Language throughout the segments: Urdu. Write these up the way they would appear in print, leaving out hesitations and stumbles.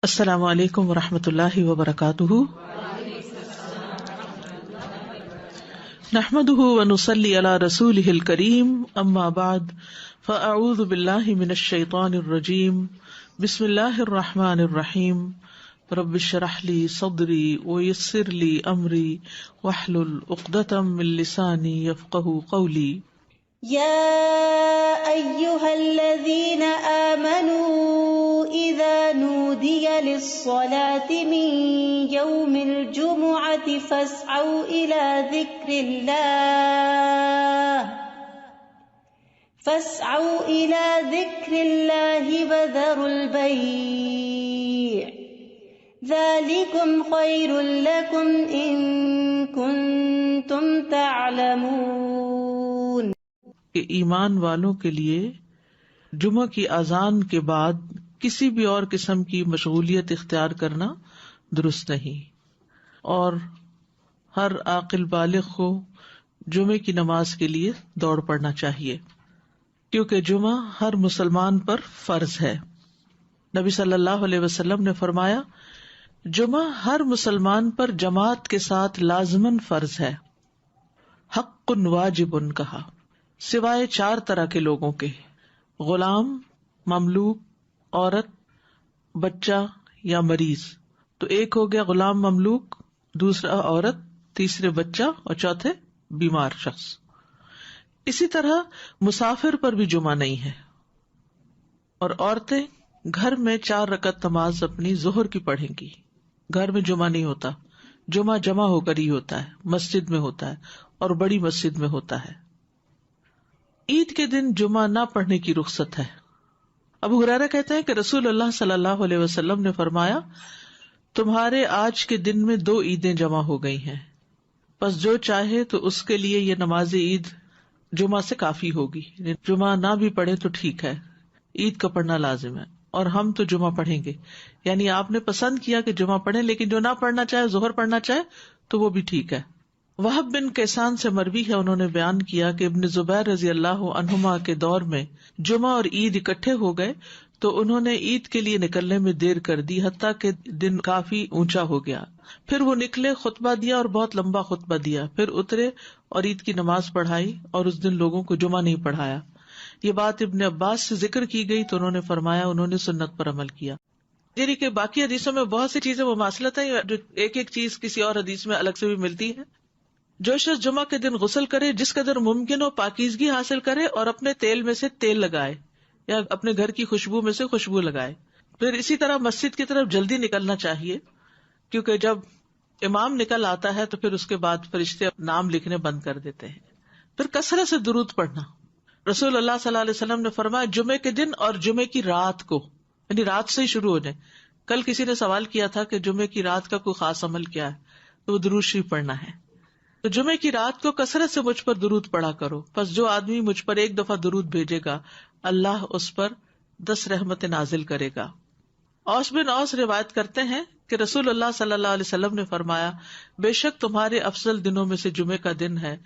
السلام علیکم ورحمۃ اللہ وبرکاتہ، نحمده ونصلی علی رسوله الکریم، اما بعد فاعوذ باللہ من الشیطان الرجیم، بسم اللہ الرحمن الرحیم، رب اشرح لی صدری ویسر لی امری واحلل عقدۃ من لسانی یفقہوا قولی۔ يا أيها الذين آمنوا إذا نودي للصلاة من يوم الجمعة فاسعوا إلى ذكر الله وذروا البيع ذلكم خير لكم إن كنتم تعلمون۔ کہ ایمان والوں کے لیے جمعہ کی اذان کے بعد کسی بھی اور قسم کی مشغولیت اختیار کرنا درست نہیں، اور ہر عاقل بالغ کو جمعے کی نماز کے لیے دوڑ پڑنا چاہیے، کیونکہ جمعہ ہر مسلمان پر فرض ہے۔ نبی صلی اللہ علیہ وسلم نے فرمایا، جمعہ ہر مسلمان پر جماعت کے ساتھ لازماً فرض ہے، حق واجب کہا، سوائے 4 طرح کے لوگوں کے: غلام، مملوک، عورت، بچہ یا مریض۔ تو ایک ہو گیا غلام مملوک، دوسرا عورت، تیسرے بچہ اور چوتھے بیمار شخص۔ اسی طرح مسافر پر بھی جمعہ نہیں ہے، اور عورتیں گھر میں 4 رکعت نماز اپنی ظہر کی پڑھیں گی۔ گھر میں جمعہ نہیں ہوتا، جمعہ جمع ہو کر ہی ہوتا ہے، مسجد میں ہوتا ہے، اور بڑی مسجد میں ہوتا ہے۔ عید کے دن جمعہ نہ پڑھنے کی رخصت ہے۔ ابو ہریرہ کہتے ہیں کہ رسول اللہ صلی اللہ علیہ وسلم نے فرمایا، تمہارے آج کے دن میں 2 عیدیں جمع ہو گئی ہیں، پس جو چاہے تو اس کے لیے یہ نماز عید جمعہ سے کافی ہوگی۔ جمعہ نہ بھی پڑھے تو ٹھیک ہے، عید کا پڑھنا لازم ہے، اور ہم تو جمعہ پڑھیں گے۔ یعنی آپ نے پسند کیا کہ جمعہ پڑھیں، لیکن جو نہ پڑھنا چاہے، ظہر پڑھنا چاہے تو وہ بھی ٹھیک ہے۔ وہب بن کیسان سے مروی ہے، انہوں نے بیان کیا کہ ابن زبیر رضی اللہ عنہما کے دور میں جمعہ اور عید اکٹھے ہو گئے تو انہوں نے عید کے لیے نکلنے میں دیر کر دی، حتیٰ کہ دن کافی اونچا ہو گیا۔ پھر وہ نکلے، خطبہ دیا اور بہت لمبا خطبہ دیا، پھر اترے اور عید کی نماز پڑھائی، اور اس دن لوگوں کو جمعہ نہیں پڑھایا۔ یہ بات ابن عباس سے ذکر کی گئی تو انہوں نے فرمایا انہوں نے سنت پر عمل کیا۔ یعنی کہ باقی حدیثوں میں بہت سی چیزیں مماثلت ہیں، جو ایک ایک چیز کسی اور حدیث میں الگ سے بھی ملتی ہے۔ جو شخص جمعہ کے دن غسل کرے، جس قدر ممکن ہو پاکیزگی حاصل کرے، اور اپنے تیل میں سے تیل لگائے یا اپنے گھر کی خوشبو میں سے خوشبو لگائے۔ پھر اسی طرح مسجد کی طرف جلدی نکلنا چاہیے، کیونکہ جب امام نکل آتا ہے تو پھر اس کے بعد فرشتے نام لکھنے بند کر دیتے ہیں۔ پھر کثرت سے درود پڑھنا۔ رسول اللہ صلی اللہ علیہ وسلم نے فرمایا، جمعے کے دن اور جمعے کی رات کو، یعنی رات سے ہی شروع ہو جائے۔ کل کسی نے سوال کیا تھا کہ جمعے کی رات کا کوئی خاص عمل کیا ہے، تو وہ درود شریف پڑھنا ہے۔ تو جمعے کی رات کو کثرت سے مجھ پر درود پڑھا کرو، پس جو آدمی مجھ پر ایک دفعہ درود بھیجے گا، اللہ اس پر 10 رحمتیں نازل کرے گا۔ اوس بن اوس روایت کرتے ہیں کہ رسول اللہ صلی اللہ علیہ وسلم نے فرمایا، بے شک تمہارے افضل دنوں میں سے جمعے کا دن ہے۔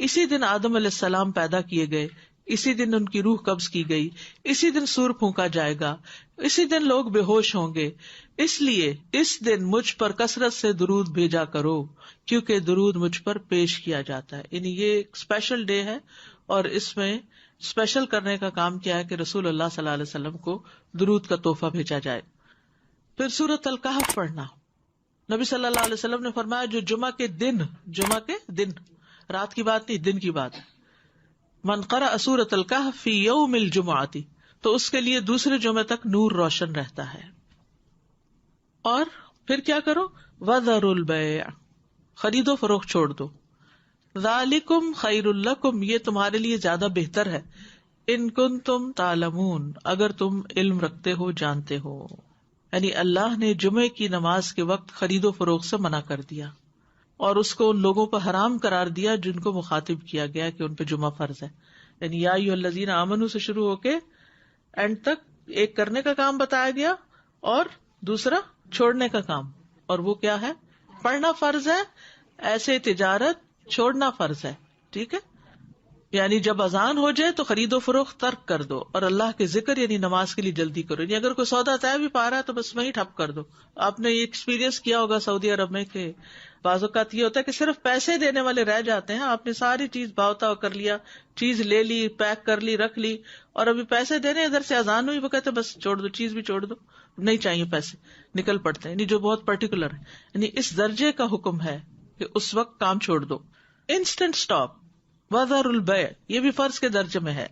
اسی دن آدم علیہ السلام پیدا کیے گئے، اسی دن ان کی روح قبض کی گئی، اسی دن سور پھونکا جائے گا، اسی دن لوگ بے ہوش ہوں گے، اس لیے اس دن مجھ پر کثرت سے درود بھیجا کرو، کیونکہ درود مجھ پر پیش کیا جاتا ہے۔ یعنی یہ ایک اسپیشل ڈے ہے، اور اس میں اسپیشل کرنے کا کام کیا ہے کہ رسول اللہ صلی اللہ علیہ وسلم کو درود کا تحفہ بھیجا جائے۔ پھر سورۃ الکہف پڑھنا۔ نبی صلی اللہ علیہ وسلم نے فرمایا، جو جمعہ کے دن، رات کی بات نہیں، دن کی بات ہے، من قرأ سورۃ الکہف فی یوم الجمعۃ، تو اس کے لیے دوسرے جمعے تک نور روشن رہتا ہے۔ اور پھر کیا کرو، وذروا البیع، خرید و فروخت چھوڑ دو، ذالکم خیر لکم، یہ تمہارے لیے زیادہ بہتر ہے، ان کنتم تعلمون، اگر تم علم رکھتے ہو، جانتے ہو۔ یعنی اللہ نے جمعے کی نماز کے وقت خرید و فروخت سے منع کر دیا، اور اس کو ان لوگوں پر حرام قرار دیا جن کو مخاطب کیا گیا کہ ان پہ جمعہ فرض ہے۔ یعنی یا ایھا الذین آمنوا سے شروع ہو کے اینڈ تک ایک کرنے کا کام بتایا گیا اور دوسرا چھوڑنے کا کام، اور وہ کیا ہے؟ پڑھنا فرض ہے، ایسے تجارت چھوڑنا فرض ہے۔ ٹھیک ہے، یعنی جب اذان ہو جائے تو خرید و فروخت ترک کر دو اور اللہ کے ذکر یعنی نماز کے لیے جلدی کرو. یعنی اگر کوئی سودا طے بھی پا رہا ہے تو بس وہیں ٹھپ کر دو. آپ نے یہ ایکسپیرینس کیا ہوگا سعودی عرب میں کہ بعض اوقات یہ ہوتا ہے کہ صرف پیسے دینے والے رہ جاتے ہیں. آپ نے ساری چیز بھاؤ تاؤ کر لیا, چیز لے لی, پیک کر لی, رکھ لی, اور ابھی پیسے دینے ادھر سے اذان ہوئی, وہ کہتے بس چھوڑ دو, چیز بھی چھوڑ دو, نہیں چاہیے پیسے, نکل پڑتے ہیں. یعنی جو بہت پرٹیکولر ہے, یعنی اس درجے کا حکم ہے کہ اس وقت کام چھوڑ دو. انسٹنٹ اسٹاپ وذر البیع یہ بھی فرض کے درجے میں ہے.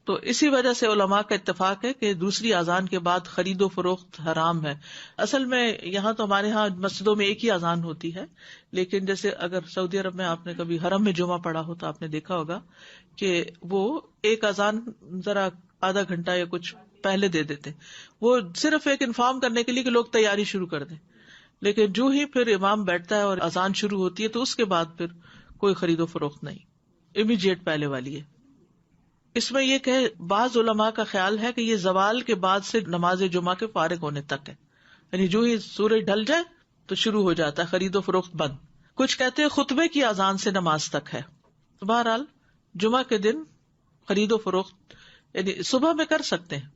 تو اسی وجہ سے علماء کا اتفاق ہے کہ دوسری اذان کے بعد خرید و فروخت حرام ہے. اصل میں یہاں تو ہمارے ہاں مسجدوں میں ایک ہی اذان ہوتی ہے, لیکن جیسے اگر سعودی عرب میں آپ نے کبھی حرم میں جمعہ پڑھا ہو تو آپ نے دیکھا ہوگا کہ وہ ایک اذان ذرا آدھا گھنٹہ یا کچھ پہلے دے دیتے, وہ صرف ایک انفارم کرنے کے لیے کہ لوگ تیاری شروع کر دیں. لیکن جو ہی پھر امام بیٹھتا ہے اور اذان شروع ہوتی ہے تو اس کے بعد پھر کوئی خرید و فروخت نہیں, امیڈیٹ پہلے والی ہے. اس میں یہ کہ بعض علماء کا خیال ہے کہ یہ زوال کے بعد سے نماز جمعہ کے فارغ ہونے تک ہے, یعنی جو ہی سورج ڈھل جائے تو شروع ہو جاتا ہے خرید و فروخت بند. کچھ کہتے ہیں خطبے کی اذان سے نماز تک ہے. تو بہرحال جمعہ کے دن خرید و فروخت یعنی صبح میں کر سکتے ہیں,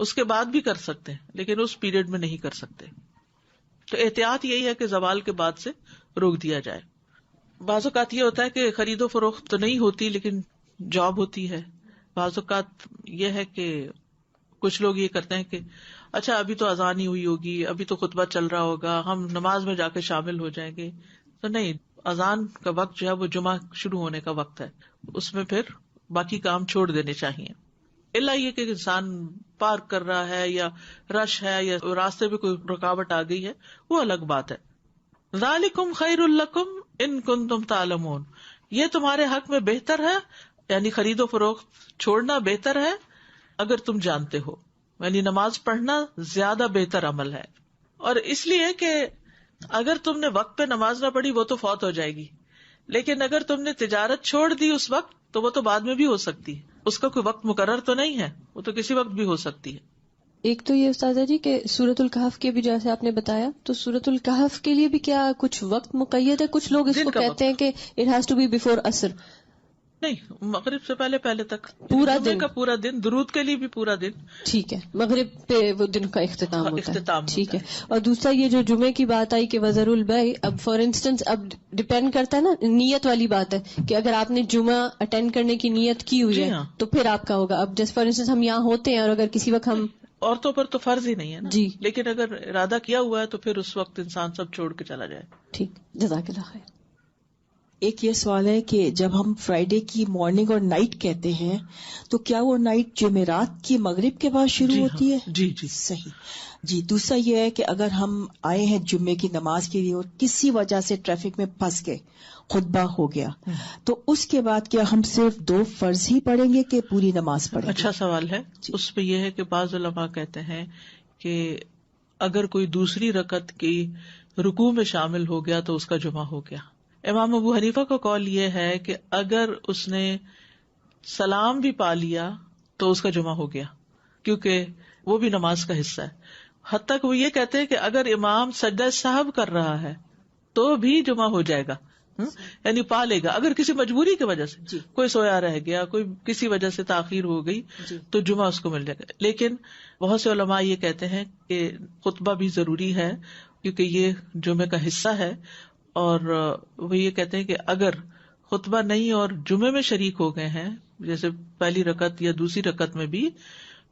اس کے بعد بھی کر سکتے ہیں, لیکن اس پیریڈ میں نہیں کر سکتے. تو احتیاط یہی ہے کہ زوال کے بعد سے روک دیا جائے. بعض اوقات یہ ہوتا ہے کہ خرید و فروخت تو نہیں ہوتی لیکن جاب ہوتی ہے. بعض اوقات یہ ہے کہ کچھ لوگ یہ کرتے ہیں کہ اچھا ابھی تو اذان ہی ہوئی ہوگی, ابھی تو خطبہ چل رہا ہوگا, ہم نماز میں جا کے شامل ہو جائیں گے. تو نہیں, اذان کا وقت جو ہے وہ جمعہ شروع ہونے کا وقت ہے, اس میں پھر باقی کام چھوڑ دینے چاہیے. الا یہ کہ انسان پارک کر رہا ہے یا رش ہے یا راستے میں کوئی رکاوٹ آ گئی ہے, وہ الگ بات ہے. ذالکم خیر لکم ان کنتم تعلمون, یہ تمہارے حق میں بہتر ہے, یعنی خرید و فروخت چھوڑنا بہتر ہے اگر تم جانتے ہو. یعنی نماز پڑھنا زیادہ بہتر عمل ہے. اور اس لیے کہ اگر تم نے وقت پہ نماز نہ پڑھی وہ تو فوت ہو جائے گی, لیکن اگر تم نے تجارت چھوڑ دی اس وقت تو وہ تو بعد میں بھی ہو سکتی ہے, اس کا کوئی وقت مقرر تو نہیں ہے, وہ تو کسی وقت بھی ہو سکتی ہے. ایک تو یہ استاذہ جی کہ سورۃ الکہف کے بھی جیسے آپ نے بتایا, تو سورۃ الکہف کے لیے بھی کیا کچھ وقت مقید ہے؟ کچھ لوگ اس کو کہتے ہیں کہ it has to be before عصر. نہیں, مغرب سے پہلے تک پورا دن کا پورا دن, درود کے لیے بھی پورا دن. ٹھیک ہے, مغرب پہ وہ دن کا اختتام ہوتا ہے. ٹھیک ہے. اور دوسرا یہ جو جمعے کی بات آئی کہ وذر البیع, اب فار انسٹنس اب ڈپینڈ کرتا ہے نا, نیت والی بات ہے کہ اگر آپ نے جمعہ اٹینڈ کرنے کی نیت کی ہوئی ہے تو پھر آپ کا ہوگا. اب جیسے فار انسٹنس ہم یہاں ہوتے ہیں اور اگر کسی وقت ہم, عورتوں پر تو فرض ہی نہیں ہے نا جی, لیکن اگر ارادہ کیا ہوا ہے تو پھر اس وقت انسان سب چھوڑ کے چلا جائے. ٹھیک, جزاک اللہ خیر. ایک یہ سوال ہے کہ جب ہم فرائیڈے کی مارننگ اور نائٹ کہتے ہیں تو کیا وہ نائٹ جمعرات کی مغرب کے بعد شروع ہوتی ہے؟ جی صحیح. جی, دوسرا یہ ہے کہ اگر ہم آئے ہیں جمعے کی نماز کے لیے اور کسی وجہ سے ٹریفک میں پھنس گئے, خطبہ ہو گیا, تو اس کے بعد کیا ہم صرف 2 فرض ہی پڑھیں گے کہ پوری نماز پڑھیں گے؟ اچھا سوال ہے. اس پہ یہ ہے کہ بعض علماء کہتے ہیں کہ اگر کوئی دوسری رکعت کی رکوع میں شامل ہو گیا تو اس کا جمعہ ہو گیا. امام ابو حنیفہ کا قول یہ ہے کہ اگر اس نے سلام بھی پا لیا تو اس کا جمعہ ہو گیا, کیونکہ وہ بھی نماز کا حصہ ہے. حتیٰ کہ وہ یہ کہتے ہیں کہ اگر امام سجدہ سہو کر رہا ہے تو بھی جمعہ ہو جائے گا, یعنی پا لے گا. اگر کسی مجبوری کی وجہ سے کوئی سویا رہ گیا, کوئی کسی وجہ سے تاخیر ہو گئی تو جمعہ اس کو مل جائے گا. لیکن بہت سے علماء یہ کہتے ہیں کہ خطبہ بھی ضروری ہے کیونکہ یہ جمعے کا حصہ ہے, اور وہ یہ کہتے ہیں کہ اگر خطبہ نہیں اور جمعے میں شریک ہو گئے ہیں جیسے پہلی رکعت یا دوسری رکعت میں بھی,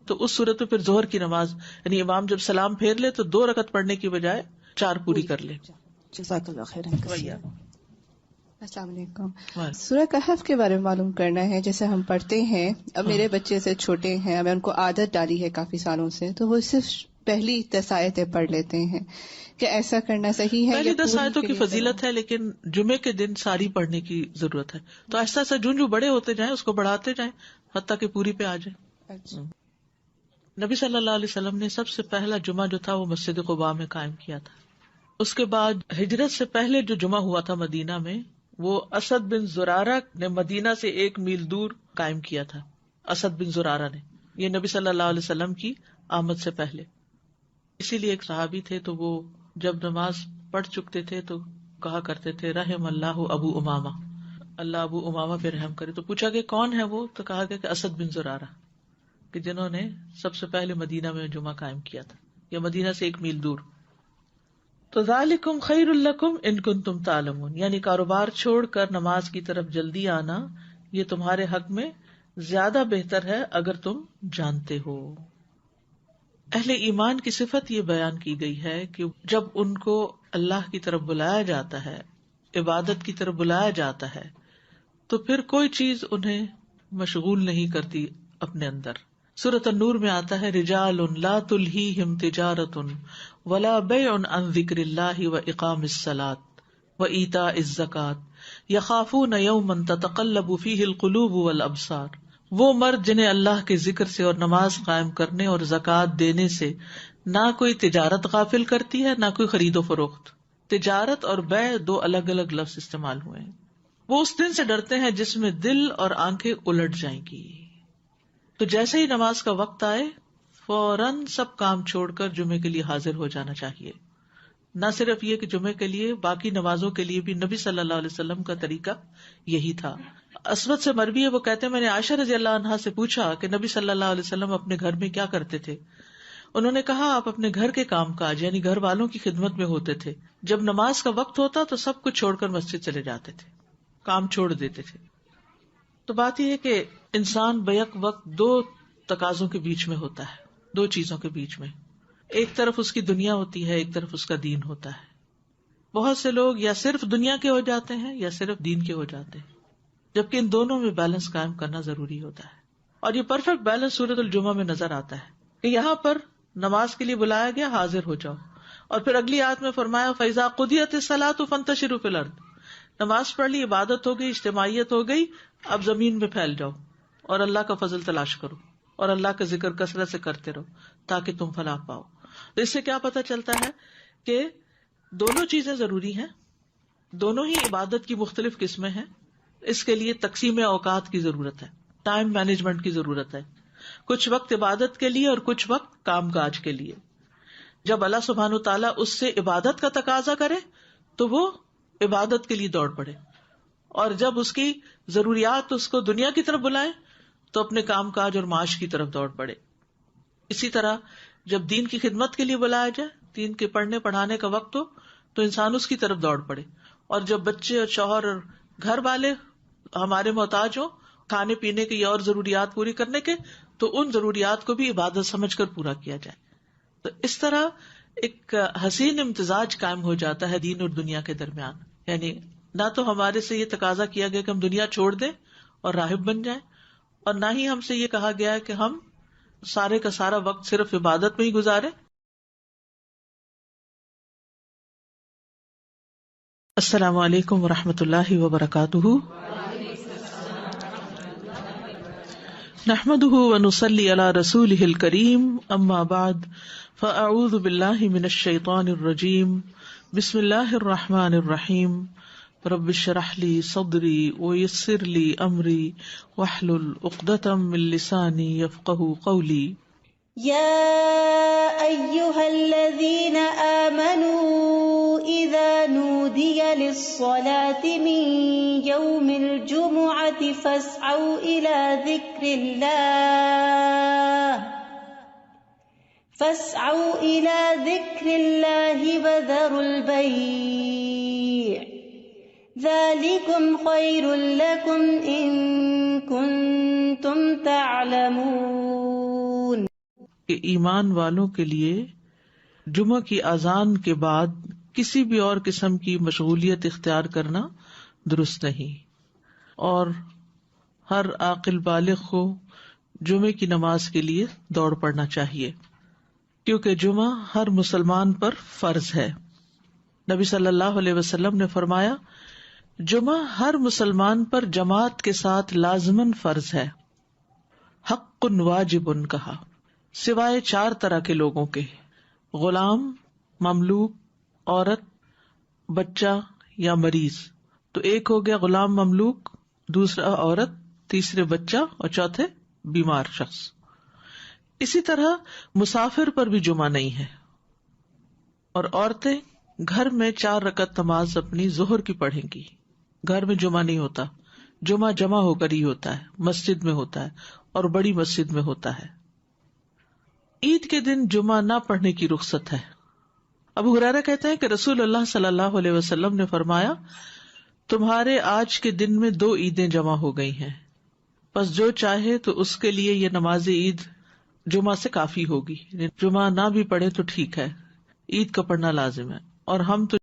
تو اس صورت میں پھر ظہر کی نماز یعنی امام جب سلام پھیر لے تو 2 رکعت پڑھنے کی بجائے 4 پوری کر لے. جزاک اللہ خیر. السلام علیکم. سورہ کہف کے بارے میں معلوم کرنا ہے. جیسے ہم پڑھتے ہیں, اب میرے بچے سے چھوٹے ہیں, اب ان کو عادت ڈالی ہے کافی سالوں سے, تو وہ صرف پہلی 10 آیتیں پڑھ لیتے ہیں. کہ ایسا کرنا صحیح ہے؟ پہلی 10 آیتوں کی فضیلت ہے لیکن جمعے کے دن ساری پڑھنے کی ضرورت ہے, تو ایسا ایسا جو بڑے ہوتے جائیں اس کو بڑھاتے جائیں حتیٰ کہ پوری پہ آ جائے. نبی صلی اللہ علیہ وسلم نے سب سے پہلا جمعہ جو تھا وہ مسجد قباء میں قائم کیا تھا. اس کے بعد ہجرت سے پہلے جو جمعہ ہوا تھا مدینہ میں وہ اسد بن زرارہ نے مدینہ سے 1 میل دور قائم کیا تھا. اسد بن زرارہ نے, یہ نبی صلی اللہ علیہ وسلم کی آمد سے پہلے. اسی لیے ایک صحابی تھے تو وہ جب نماز پڑھ چکتے تھے تو کہا کرتے تھے رحم اللہ ابو امامہ, اللہ ابو امامہ پہ رحم کرے. تو پوچھا کہ کون ہے وہ؟ تو کہا گیا کہ اسد بن زرارہ، کہ جنہوں نے سب سے پہلے مدینہ میں جمعہ قائم کیا تھا، یا مدینہ سے 1 میل دور. تو ذالکم خیر لکم ان کنتم تعلمون، یعنی کاروبار چھوڑ کر نماز کی طرف جلدی آنا یہ تمہارے حق میں زیادہ بہتر ہے اگر تم جانتے ہو. اہل ایمان کی صفت یہ بیان کی گئی ہے کہ جب ان کو اللہ کی طرف بلایا جاتا ہے، عبادت کی طرف بلایا جاتا ہے، تو پھر کوئی چیز انہیں مشغول نہیں کرتی اپنے اندر. سورۃ النور میں آتا ہے رجال لا تلہیہم تجارۃ ولا بیع عن ذکر اللہ واقام الصلاۃ وایتاء الزکاۃ یخافون یوما تتقلب فیہ القلوب والابصار. وہ مرد جنہیں اللہ کے ذکر سے اور نماز قائم کرنے اور زکوٰۃ دینے سے نہ کوئی تجارت غافل کرتی ہے، نہ کوئی خرید و فروخت. تجارت اور بیع 2 الگ الگ لفظ استعمال ہوئے ہیں. وہ اس دن سے ڈرتے ہیں جس میں دل اور آنکھیں الٹ جائیں گی. تو جیسے ہی نماز کا وقت آئے فوراً سب کام چھوڑ کر جمعے کے لیے حاضر ہو جانا چاہیے. نہ صرف یہ کہ جمعے کے لیے، باقی نمازوں کے لیے بھی نبی صلی اللہ علیہ وسلم کا طریقہ یہی تھا. اسود سے مروی ہے، وہ کہتے ہیں میں نے عائشہ رضی اللہ عنہا سے پوچھا کہ نبی صلی اللہ علیہ وسلم اپنے گھر میں کیا کرتے تھے. انہوں نے کہا آپ اپنے گھر کے کام کاج یعنی گھر والوں کی خدمت میں ہوتے تھے. جب نماز کا وقت ہوتا تو سب کچھ چھوڑ کر مسجد چلے جاتے تھے، کام چھوڑ دیتے تھے. تو بات یہ ہے کہ انسان بیک وقت 2 تقاضوں کے بیچ میں ہوتا ہے، 2 چیزوں کے بیچ میں. ایک طرف اس کی دنیا ہوتی ہے، ایک طرف اس کا دین ہوتا ہے. بہت سے لوگ یا صرف دنیا کے ہو جاتے ہیں یا صرف دین کے ہو جاتے ہیں، جبکہ ان دونوں میں بیلنس قائم کرنا ضروری ہوتا ہے. اور یہ پرفیکٹ بیلنس سورۃ الجمعہ میں نظر آتا ہے کہ یہاں پر نماز کے لیے بلایا گیا، حاضر ہو جاؤ. اور پھر اگلی آیت میں فرمایا فَإِذَا قُضِيَتِ الصَّلَاةُ فَانتَشِرُوا فِي الْأَرْضِ. نماز پڑھ لی، عبادت ہو گئی، اجتماعیت ہو گئی، اب زمین میں پھیل جاؤ اور اللہ کا فضل تلاش کرو اور اللہ کا ذکر کثرت سے کرتے رہو تاکہ تم فلاح پاؤ. تو اس سے کیا پتہ چلتا ہے کہ دونوں چیزیں ضروری ہیں، دونوں ہی عبادت کی مختلف قسمیں ہیں. اس کے لیے تقسیم اوقات کی ضرورت ہے، ٹائم مینجمنٹ کی ضرورت ہے. کچھ وقت عبادت کے لیے اور کچھ وقت کام کاج کے لیے. جب اللہ سبحانہ وتعالیٰ اس سے عبادت کا تقاضا کرے تو وہ عبادت کے لیے دوڑ پڑے، اور جب اس کی ضروریات اس کو دنیا کی طرف بلائیں تو اپنے کام کاج اور معاش کی طرف دوڑ پڑے. اسی طرح جب دین کی خدمت کے لیے بلایا جائے، دین کے پڑھنے پڑھانے کا وقت ہو تو انسان اس کی طرف دوڑ پڑے. اور جب بچے اور شوہر اور گھر والے ہمارے محتاج ہوں کھانے پینے کی اور ضروریات پوری کرنے کے، تو ان ضروریات کو بھی عبادت سمجھ کر پورا کیا جائے. تو اس طرح ایک حسین امتزاج قائم ہو جاتا ہے دین اور دنیا کے درمیان. یعنی نہ تو ہمارے سے یہ تقاضا کیا گیا کہ ہم دنیا چھوڑ دیں اور راہب بن جائیں، اور نہ ہی ہم سے یہ کہا گیا ہے کہ ہم سارے کا سارا وقت صرف عبادت میں ہی گزاریں. السلام علیکم ورحمۃ اللہ وبرکاتہ. نحمده ونصلي على رسوله الكريم، اما بعد فاعوذ باللہ من الشیطان الرجیم. بسم اللہ الرحمن الرحیم. رب اشرح لي صدری ويسر لي امری واحلل عقدۃ من لسانی يفقهوا قولی. يا أيها الذين آمنوا إذا نودي للصلاة من يوم الجمعة فاسعوا إلى ذكر الله وذروا البيع ذلكم خير لكم إن كنتم تعلمون. کہ ایمان والوں کے لیے جمعہ کی اذان کے بعد کسی بھی اور قسم کی مشغولیت اختیار کرنا درست نہیں، اور ہر عاقل بالغ کو جمعے کی نماز کے لیے دوڑ پڑنا چاہیے، کیونکہ جمعہ ہر مسلمان پر فرض ہے. نبی صلی اللہ علیہ وسلم نے فرمایا جمعہ ہر مسلمان پر جماعت کے ساتھ لازماً فرض ہے. حق واجب کہا، سوائے 4 طرح کے لوگوں کے: غلام، مملوک، عورت، بچہ یا مریض. تو ایک ہو گیا غلام مملوک، دوسرا عورت، تیسرے بچہ اور چوتھے بیمار شخص. اسی طرح مسافر پر بھی جمعہ نہیں ہے، اور عورتیں گھر میں 4 رکعت نماز اپنی ظہر کی پڑھیں گی. گھر میں جمعہ نہیں ہوتا، جمعہ جمع ہو کر ہی ہوتا ہے، مسجد میں ہوتا ہے اور بڑی مسجد میں ہوتا ہے۔ عید کے دن جمعہ نہ پڑھنے کی رخصت ہے۔ ابو ہریرہ کہتے ہیں کہ رسول اللہ صلی اللہ علیہ وسلم نے فرمایا، تمہارے آج کے دن میں 2 عیدیں جمع ہو گئی ہیں، پس جو چاہے تو اس کے لیے یہ نماز عید جمعہ سے کافی ہوگی۔ جمعہ نہ بھی پڑھے تو ٹھیک ہے، عید کا پڑھنا لازم ہے، اور ہم تو